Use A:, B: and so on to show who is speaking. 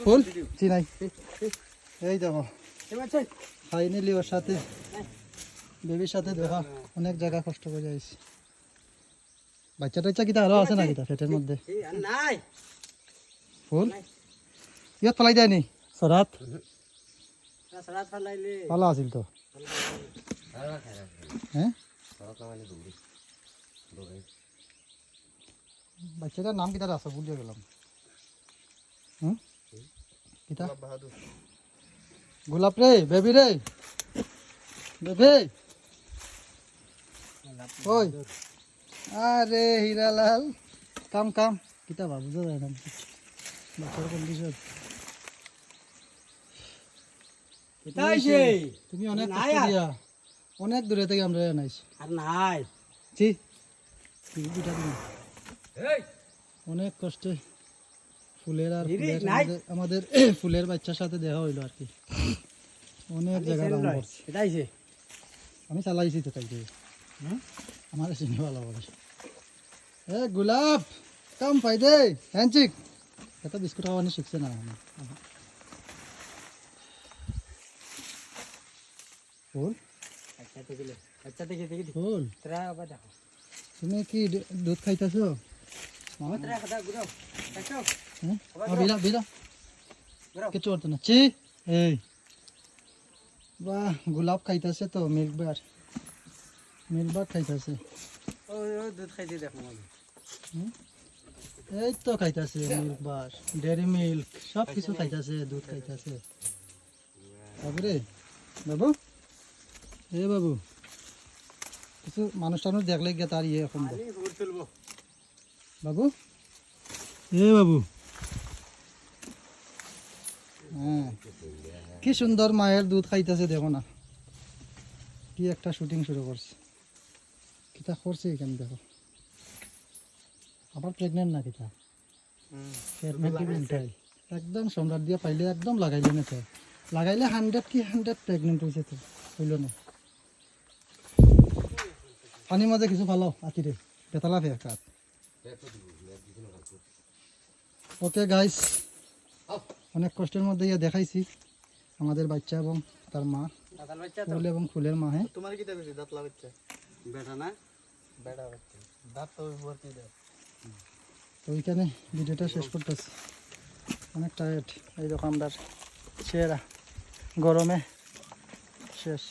A: ফুল চিনাই এই দেখো ফাইনালি ওর সাথে বেবির সাথে দেখা অনেক জায়গা কষ্ট করে যাইছি বাচ্চা টাচ্চা কিতা আরো আছে না কিতা পেটের মধ্যে ফুল ইয়াত ফেলাই দেয়নি সরাত ভালো আছিল তো হ্যাঁ বাচ্চাটার নাম কিতা আছে ভুলিয়ে গেলাম কিতা গোলাপ রে বেবি রে বেবি ওই আরে হীরালাল কাম কাম কিতা বাবু বুঝা যায় না বাচ্চার কন্ডিশন তুমি অনেক কষ্ট দিয়া অনেক দূরে থেকে আমরা আনাইছি
B: আর নাই
A: জি অনেক কষ্টে ফুলের আর আমাদের ফুলের বাচ্চার সাথে দেখা হইলো আর কি অনেক জায়গায় দাম পড়ছে
B: এটাইছে
A: আমি চালাইছি তো তাই আমার চিনি ভালো বলে এ গোলাপ কাম পাই দে হ্যান্ডচিক এটা বিস্কুট খাওয়ানি শিখছে না ফুল ফুল তুমি কি দুধ খাইতেছো কিছু করতো না চি এই বাহ গোলাপ খাইতেছে তো মিল্ক বার খাইতেছে
B: দুধ খাইতে দেখো
A: এই তো খাইতেছে মিল্ক বার ডেয়ারি মিল্ক সব কিছু খাইতেছে দুধ খাইতেছে বাবু রে বাবু এ বাবু কিছু মানুষ টানুষ দেখলে গিয়ে তার ইয়ে এখন বাবু এ বাবু হ্যাঁ কি সুন্দর মায়ের দুধ খাইতেছে দেখো না কি একটা শুটিং শুরু করছে কিতা করছে এখানে দেখো আবার প্রেগনেন্ট না কিতা একদম সম্রাট দিয়ে পাইলে একদম লাগাইলে না তো লাগাইলে 100 প্রেগনেন্ট হয়েছে তো হইল না পানির মাঝে কিছু ভালো আতিরে বেতালা ফের কাত ওকে গাইস অনেক কষ্টের মধ্যে ইয়ে দেখাইছি আমাদের বাচ্চা এবং তার মা ফুল এবং ফুলের মা হ্যাঁ
B: তোমার কি দেখেছি দাঁতলা বাচ্চা বেটা না বেটা বাচ্চা দাঁত তো ভর্তি দেয়
A: তো ওইখানে ভিডিওটা শেষ করতেছি অনেক টায়ার্ড এই রকম আমরা চেহারা গরমে শেষ